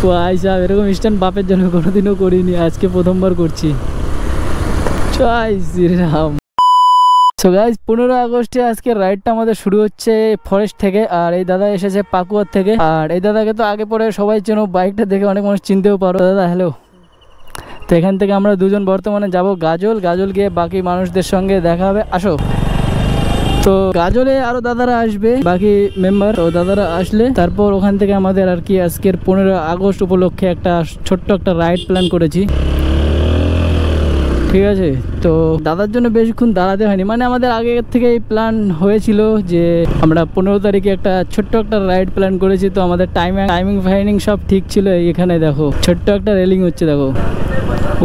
ভাই সাহেব এরকম স্ট্যান্ড বাপের জন্য কোনোদিনও করিনি, আজকে প্রথমবার করছি। জয় শ্রীরাম। সো গাইজ 15 আগস্টে আজকে রাইডটা আমাদের শুরু হচ্ছে ফরেস্ট থেকে। আর এই দাদা এসেছে পাকুয়ার থেকে। আর এই দাদাকে তো আগে পরে সবাই চেনো, বাইকটা দেখে অনেক মানুষ চিনতেও পারো। দাদা হ্যালো। তো এখান থেকে আমরা দুজন বর্তমানে যাব গাজল। গাজল গিয়ে বাকি মানুষদের সঙ্গে দেখা হবে। আসো। তো গাজলে আরো দাদারা আসবে, বাকি মেম্বার। তো দাদারা আসলে তারপর ওখান থেকে আমাদের আর কি আজকের 15 আগস্ট উপলক্ষে একটা ছোট্ট একটা রাইড প্ল্যান করেছি, ঠিক আছে। তো দাদার জন্য বেশিক্ষণ দাঁড়াতে হয়নি, মানে আমাদের আগে থেকে এই প্ল্যান হয়েছিল যে আমরা 15 তারিখে একটা ছোট্ট একটা রাইড প্ল্যান করেছি। তো আমাদের টাইমিং ফাইমিং সব ঠিক ছিল। এখানে দেখো ছোট্ট একটা রেলিং হচ্ছে, দেখো।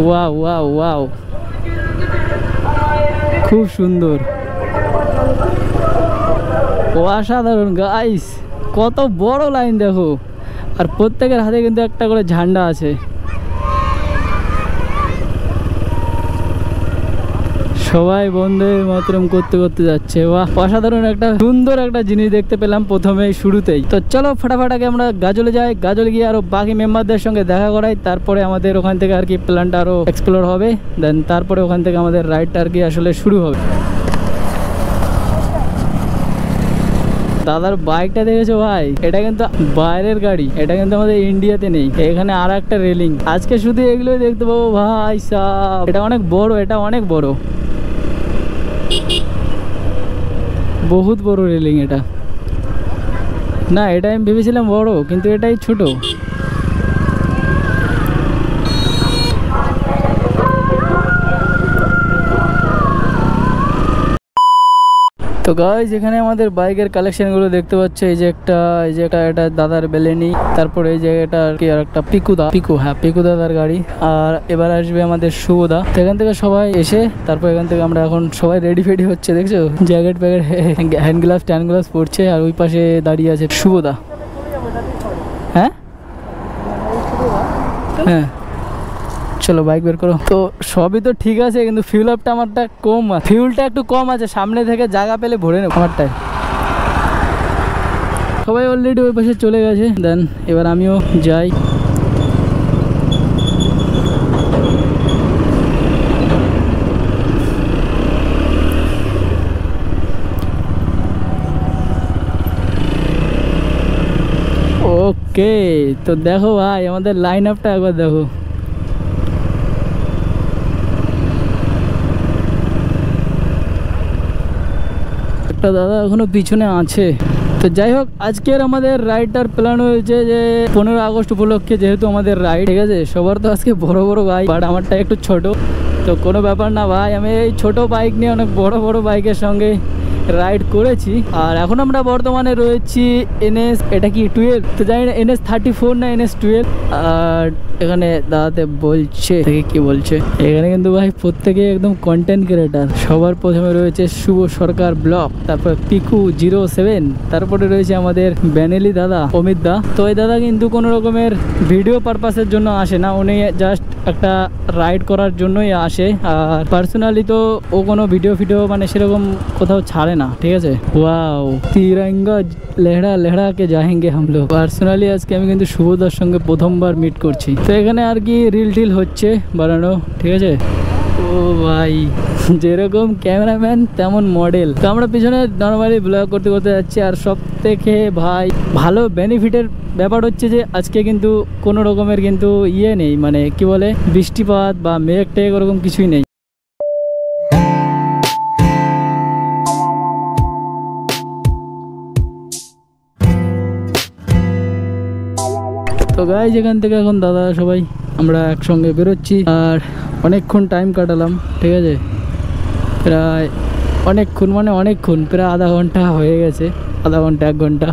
ওয়াও ওয়াও ওয়াও, খুব সুন্দর, অসাধারণ গাইস। কত বড় লাইন দেখো, আর প্রত্যেকের হাতে কিন্তু একটা করে ঝান্ডা আছে। সবাই বন্দে মাতরম করতে করতে যাচ্ছে। বাহ, অসাধারণ একটা সুন্দর একটা জিনিস দেখতে পেলাম প্রথমেই শুরুতেই। তো চলো ফাটাফাটাকে আমরা গাজলে যাই। গাজলে গিয়ে আরো বাকি মেম্বারদের সঙ্গে দেখা করাই, তারপরে আমাদের ওখান থেকে আর কি প্ল্যানটা আরো এক্সপ্লোর হবে। দেন তারপরে ওখান থেকে আমাদের রাইডটা আর কি আসলে শুরু হবে। দাদার বাইকটা দেখেছো ভাই, এটা কিন্তু বাইরের গাড়ি, এটা কিন্তু আমাদের ইন্ডিয়াতে নেই। এখানে আর একটা রেলিং, আজকে শুধু এগুলোই দেখতে পাবো ভাই সাহেব। এটা অনেক বড়, এটা অনেক বড়, বহুত বড় রেলিং এটা। না, এটা আমি ভেবেছিলাম বড়, কিন্তু এটাই ছোট। তো গাইস এখানে আমাদের বাইকের কালেকশনগুলো দেখতে পাচ্ছে। এই যে একটা এটা দাদার বেলেনি, তারপরে এই যে এটা কি আর একটা পিকু দাদার গাড়ি। আর এবার আসবে আমাদের শুভদা। তো এখান থেকে সবাই এসে তারপর এখান থেকে আমরা এখন সবাই রেডি ফেডি হচ্ছে, দেখছো জ্যাকেট প্যাকেট হ্যান্ড গ্লাভস পরছে। আর ওই পাশে দাঁড়িয়ে আছে শুভদা। হ্যাঁ হ্যাঁ, চলো বাইক বের করো। তো সবই তো ঠিক আছে, কিন্তু ফিউল আপটা আমারটা কম, ফিউলটা একটু কম আছে। সামনে থেকে জায়গা পেলে ভরে নেব আমারটায়। সবাই অলরেডি ওই পাশে চলে গেছে। দেন এবার আমিও যাই। ওকে, তো দেখো ভাই আমাদের লাইন আপটা একবার দেখো। দাদা এখনো পিছনে আছে। তো যাই হোক, আজকের আমাদের রাইডটার প্ল্যান হয়েছে যে 15 আগস্ট উপলক্ষে যেহেতু আমাদের রাইড, ঠিক আছে। সবার তো আজকে বড় বড় বাইক, বাট আমারটা একটু ছোট। তো কোনো ব্যাপার না ভাই, আমি এই ছোট বাইক নিয়ে অনেক বড় বড় বাইকের সঙ্গে রাইড করেছি। আর এখন আমরা বর্তমানে রয়েছি NS, এটা কি 12, তো জানি না NS 34 না NS 12। আর এখানে দাদাতে বলছে, কি বলছে এখানে কিন্তু ভাই প্রত্যেকে একদম কন্টেন্ট ক্রিয়েটার। সবার প্রথমে রয়েছে শুভ সরকার ব্লগ, তারপর পিকু 07, তারপরে রয়েছে আমাদের ব্যানেলি দাদা, অমিত দা। তো এই দাদা কিন্তু কোনো রকমের ভিডিও পারপাসের জন্য আসে না, উনি জাস্ট একটা রাইড করার জন্যই আসে। আর পার্সোনালি তো ও কোনো ভিডিও মানে সেরকম কোথাও ছাড়ে না, ঠিক আছে। ওয়াও, তিরঙ্গা লেহড়া কে যাएंगे हम लोग। পার্সোনালি আজকে আমি কিন্তু শুভদার সঙ্গে প্রথমবার মিট করছি। তো এখানে আর কি রিল হচ্ছে বানানো, ঠিক আছে। ও ভাই, যেরকম ক্যামেরাম্যান তেমন মডেল। তো আমরা পিছনে নর্মালি ব্লগ করতে যাচ্ছি। আর সব থেকে ভাই ভালো বেনিফিটের ব্যাপার হচ্ছে যে আজকে কিন্তু কোনো রকমের কিন্তু নেই, মানে কি বলে বৃষ্টিপাত বা মেঘ টেঘ ওরকম কিছুই নেই। তো গাইস এখান থেকে এখন দাদা সবাই আমরা একসঙ্গে বেরোচ্ছি। আর অনেকক্ষণ টাইম কাটালাম, ঠিক আছে। প্রায় অনেকক্ষণ প্রায় আধা ঘন্টা হয়ে গেছে, আধা ঘন্টা 1 ঘন্টা।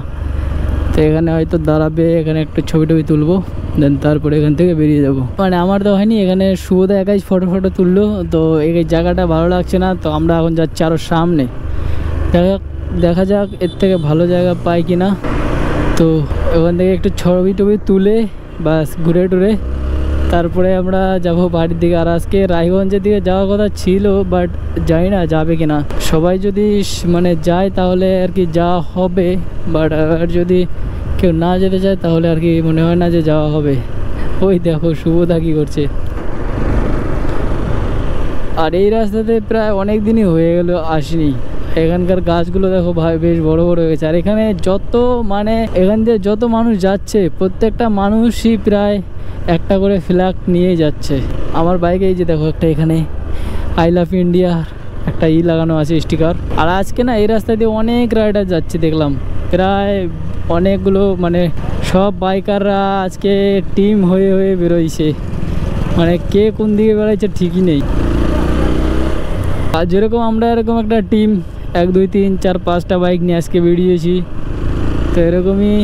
তো এখানে হয়তো দাঁড়াবে, এখানে একটু ছবি তুলবো, দেন তারপরে এখান থেকে বেরিয়ে যাবো। মানে আমার তো হয়নি, এখানে শুভদা একাই ফটো তুললো। তো এই জায়গাটা ভালো লাগছে না, তো আমরা এখন যাচ্ছি আরও সামনে। দেখা যাক এর থেকে ভালো জায়গা পাই কিনা। তো ওখান থেকে একটু ছবি তুলে বাস ঘুরে টুরে তারপরে আমরা যাব বাড়ির দিকে। আর আজকে রায়গঞ্জের দিকে যাওয়ার কথা ছিল, বাট জানি না যাবে কিনা। সবাই যদি মানে যায় তাহলে আর কি যাওয়া হবে, বাট আর যদি কেউ না যেতে চায় তাহলে আর কি মনে হয় না যে যাওয়া হবে। ওই দেখো শুভদা কি করছে। আর এই রাস্তাতে প্রায় অনেক দিনই হয়ে গেল আসিনি। এখানকার গাছগুলো দেখো ভাই বেশ বড় বড় হয়ে গেছে। আর এখানে যত মানে এখান দিয়ে যত মানুষ যাচ্ছে প্রত্যেকটা মানুষই প্রায় একটা করে ফ্ল্যাগ নিয়ে যাচ্ছে। আমার বাইকে এই যে দেখো একটা এখানে আই লাভ ইন্ডিয়া একটা লাগানো আছে স্টিকার। আর আজকে না এই রাস্তা দিয়ে অনেক রাইডার যাচ্ছে দেখলাম, প্রায় অনেকগুলো মানে সব বাইকাররা আজকে টিম হয়ে হয়ে বেরোইছে, মানে কে কোন দিকে বেড়াইছে ঠিকই নেই। আর যেরকম আমরা এরকম একটা টিম 1 2 3 4 5টা বাইক নিয়ে আজকে বেরিয়েছি, তো এরকমই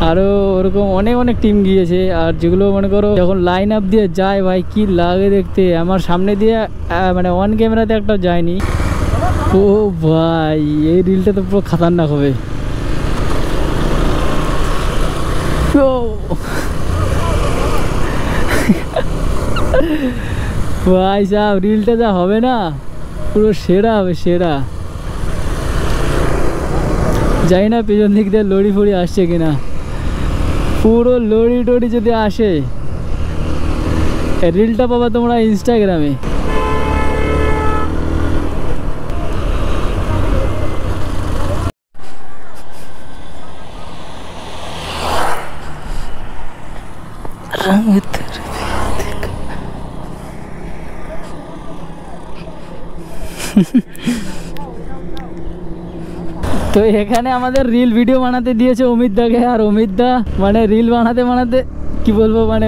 আরও ওরকম অনেক অনেক টিম গিয়েছে। আর যেগুলো মনে করো যখন লাইন আপ দিয়ে যায় ভাই কি লাগে দেখতে। আমার সামনে দিয়ে মানে অন ক্যামেরাতে একটা যায়নি। ও ভাই এই রিলটা তো পুরো খতরনাক হবে। ভাই সাহেব রিলটা যা হবে না পুরো সেরা হবে সেরা। যাই না পেছন দিক দিয়ে লড়ি ফড়ি আসছে কিনা, পুরো লড়ি টড়ি যদি আসে রিলটা পাবা তোমরা ইনস্টাগ্রামে। তো এখানে আমাদের রিল ভিডিও বানাতে দিয়েছে অমিত দাকে। আর অমিত দা মানে রিল বানাতে বানাতে কি বলবো মানে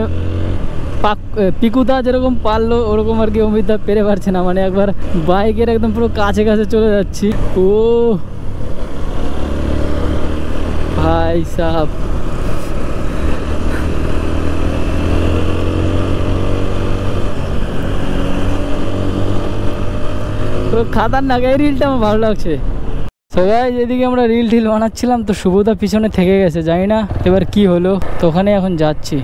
পিকুদা যেরকম পারলো ওরকম আর কি অমিত দা পেরে পারছে না। মানে একবার বাইকের একদম পুরো কাছে কাছে চলে যাচ্ছি। ও ভাই সাহেব পুরো খাতারনাক। এই রিলটা আমার ভালো লাগছে। তো গাইস এদিকে আমরা রিল টিল বানাচ্ছিলাম, তো শুভদা পিছনে থেকে গেছে, জানি না এবার কি হলো। তো ওখানে এখন যাচ্ছি।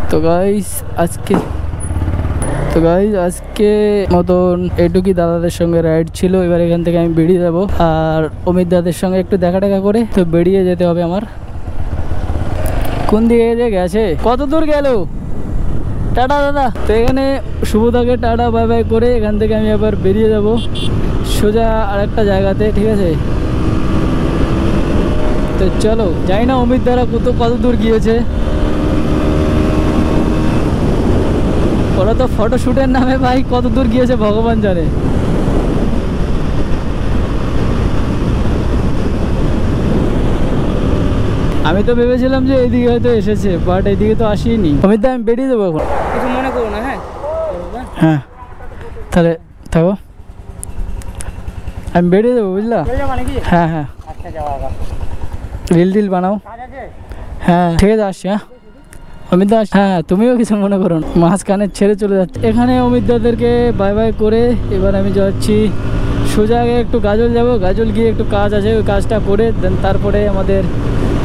তো গাইস আজকে মতন এটুকুই দাদাদের সঙ্গে রাইড ছিল। এবার এখান থেকে আমি বেরিয়ে যাব আর অমিত দাদের সঙ্গে একটু দেখা টাকা করে তো বেরিয়ে যেতে হবে আমার। কোন দিকে যে গেছে, কত দূর গেল, টাটা দাদা। তো এখানে শুভদাকে টাটা বাই বাই করে এখান থেকে আমি আবার বেরিয়ে যাব সোজা আরেকটা জায়গাতে, ঠিক আছে। তো চলো, জানি না অমিত দ্বারা কত দূর গিয়েছে। ওরা তো ফটোশ্যুটের নামে ভাই কত দূর গিয়েছে ভগবান জানে। আমি তো ভেবেছিলাম যে এইদিকে হয়তো এসেছে, বাট এইদিকে তো আসিনি। অমিত দা আমি বেরিয়ে যাবো এখন, কিছু মনে করো না। হ্যাঁ হ্যাঁ তাহলে থাকো, আমি বেরিয়ে যাবো বুঝলা। হ্যাঁ হ্যাঁ আচ্ছা যাওয়া রিল টিল বানাও। হ্যাঁ ঠিক আছে আসছি। হ্যাঁ অমিত দা, হ্যাঁ তুমিও কিছু মনে করো না, মাঝখানে ছেড়ে চলে যাচ্ছে। এখানে অমিত দাদেরকে বাই বাই করে এবার আমি যাচ্ছি সোজা আগে একটু গাজল যাব। গাজল গিয়ে একটু কাজ আছে, ওই কাজটা করে দেন তারপরে আমাদের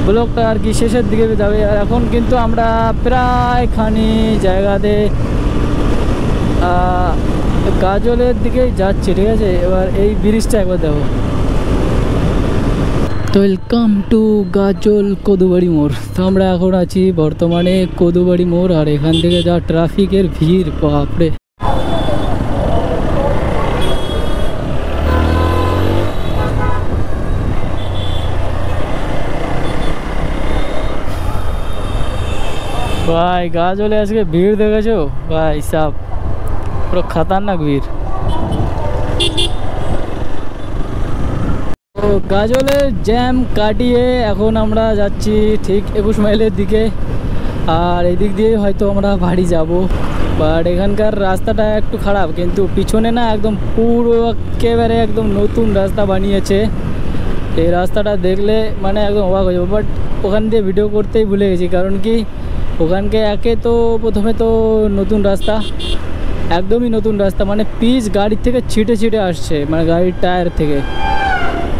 ব্লগটা আর কি শেষের দিকে যাবে। আর এখন কিন্তু আমরা প্রায় খানি জায়গাতে গাজলের দিকেই যাচ্ছি, ঠিক আছে। এবার এই ব্রিজটা একবার দেখো। তো ওয়েলকাম টু গাজল কদুবাড়ি মোড়। তো আমরা এখন আছি বর্তমানে কদুবাড়ি মোড়। আর এখান থেকে যা ট্রাফিকের ভিড় বাপরে। ভাই গাজলে আজকে ভিড় দেখেছো ভাই সাহেব, পুরো খতরনাক ভিড়। তো গাজলের জ্যাম কাটিয়ে এখন আমরা যাচ্ছি ঠিক 21 মাইলের দিকে। আর এই দিক দিয়ে হয়তো আমরা বাড়ি যাব। বাট এখানকার রাস্তাটা একটু খারাপ, কিন্তু পিছনে না একদম পুরো একেবারে একদম নতুন রাস্তা বানিয়েছে। এই রাস্তাটা দেখলে মানে একদম অবাক হয়ে যাবো। বাট ওখান দিয়ে ভিডিও করতেই ভুলে গেছি, কারণ কি ওখানকে একে তো প্রথমে তো নতুন রাস্তা, একদমই নতুন রাস্তা, মানে পিচ গাড়ির থেকে ছিটে ছিটে আসছে, মানে গাড়ির টায়ার থেকে।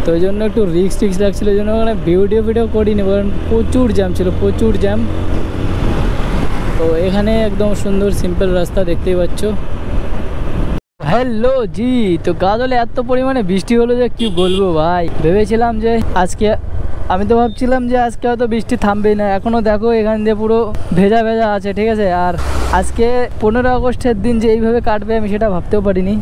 তো ওই জন্য একটু রিক্স লাগছিলো, ওই জন্য ওখানে ভিডিও করিনি, কারণ প্রচুর জ্যাম ছিল, প্রচুর জ্যাম। তো এখানে একদম সুন্দর সিম্পল রাস্তা দেখতেই পাচ্ছ। হ্যালো জি, তো গাজলে এত পরিমাণে বৃষ্টি হলো যে কি বলবো ভাই। ভেবেছিলাম যে আজকে আমি তো ভাবছিলাম যে আজকে হয়তো বৃষ্টি থামবেই না, এখনও দেখো এখান দিয়ে পুরো ভেজা ভেজা আছে, ঠিক আছে। আর আজকে 15 আগস্টের দিন যে এইভাবে কাটবে আমি সেটা ভাবতেও পারিনি।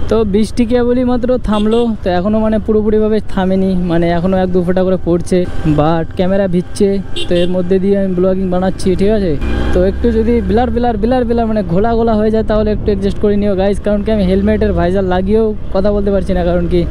তো বৃষ্টি কেবলই মাত্র থামলো, তো এখনও মানে পুরোপুরিভাবে থামেনি, মানে এখনও 1-2 ফোঁটা করে পড়ছে, বাট ক্যামেরা ভিজছে। তো এর মধ্যে দিয়ে আমি ব্লগিং বানাচ্ছি, ঠিক আছে। তো একটু যদি বিলার মানে ঘোলা ঘোলা হয়ে যায় তাহলে একটু অ্যাডজাস্ট করে নিও গাইজ, কারণ কি আমি হেলমেটের ভাইজার লাগিয়েও কথা বলতে পারছি না, কারণ কি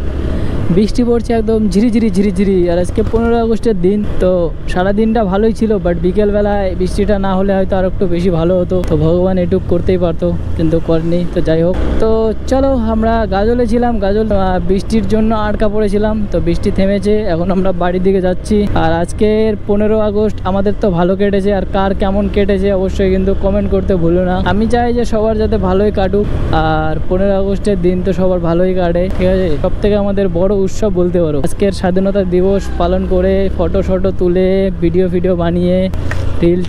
বৃষ্টি পড়ছে একদম ঝিরিঝিরি। আর আজকে 15 আগস্টের দিন, তো সারা দিনটা ভালোই ছিল, বাট বিকেলবেলায় বৃষ্টিটা না হলে হয়তো আর একটু বেশি ভালো হতো। তো ভগবান এটুক করতেই পারতো, কিন্তু করেনি। তো যাই হোক, তো চলো আমরা গাজলে ছিলাম, গাজল বৃষ্টির জন্য আটকা পড়েছিলাম। তো বৃষ্টি থেমেছে, এখন আমরা বাড়ির দিকে যাচ্ছি। আর আজকের 15 আগস্ট আমাদের তো ভালো কেটেছে, আর কার কেমন কেটেছে অবশ্যই কিন্তু কমেন্ট করতে ভুলো না। আমি চাই যে সবার যাতে ভালোই কাটুক, আর 15 আগস্টের দিন তো সবার ভালোই কাটে, ঠিক আছে। সব থেকে আমাদের বড় উৎসব বলতে পারো। আজকের স্বাধীনতা দিবস পালন করে ফটো তুলে ভিডিও বানিয়ে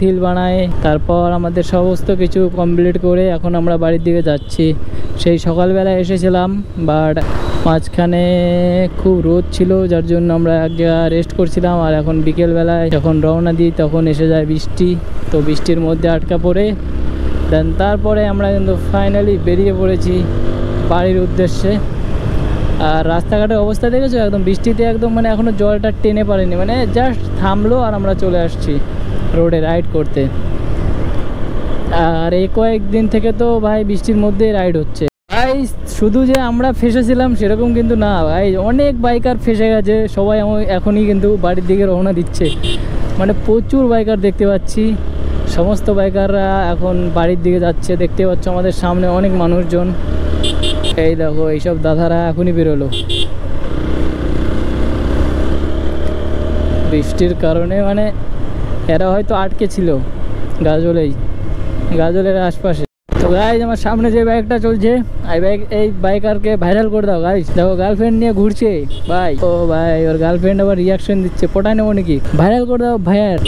রিল বানায়, তারপর আমাদের সমস্ত কিছু কমপ্লিট করে এখন আমরা বাড়ির দিকে যাচ্ছি। সেই সকালবেলা এসেছিলাম, বাট মাঝখানে খুব রোদ ছিল, যার জন্য আমরা এক জায়গায় রেস্ট করছিলাম। আর এখন বিকেলবেলায় যখন রওনা দিই তখন এসে যায় বৃষ্টি। তো বৃষ্টির মধ্যে আটকা পড়ে দেন তারপরে আমরা কিন্তু ফাইনালি বেরিয়ে পড়েছি বাড়ির উদ্দেশ্যে। আর রাস্তাঘাটের অবস্থা দেখেছো, একদম বৃষ্টিতে একদম মানে এখনও জলটা টেনে পারেনি, মানে জাস্ট থামলো আর আমরা চলে আসছি রোডে রাইড করতে। আর এই কয়েকদিন থেকে তো ভাই বৃষ্টির মধ্যে রাইড হচ্ছে ভাই। শুধু যে আমরা ফেসেছিলাম সেরকম কিন্তু না ভাই, অনেক বাইকার ফেসে গেছে, সবাই এখনই কিন্তু বাড়ির দিকে রওনা দিচ্ছে। মানে প্রচুর বাইকার দেখতে পাচ্ছি, সমস্ত বাইকাররা এখন বাড়ির দিকে যাচ্ছে। দেখতে পাচ্ছ আমাদের সামনে অনেক মানুষজন, এই দেখো এইসব দাদারা এখনই বেরোলো। বৃষ্টির কারণে মানে এরা হয়তো আটকে ছিল গাজলের আশপাশে। তো গাইজ আমার সামনে যে বাইকটা চলছে এই বাইকারকে ভাইরাল করে দাও গাইজ। দেখো গার্লফ্রেন্ড নিয়ে ঘুরছে ভাই, ও ভাই ওর গার্লফ্রেন্ড আবার রিয়াকশন দিচ্ছে, পটায় নেবো নাকি, ভাইরাল করে দাও ভাইয়ার।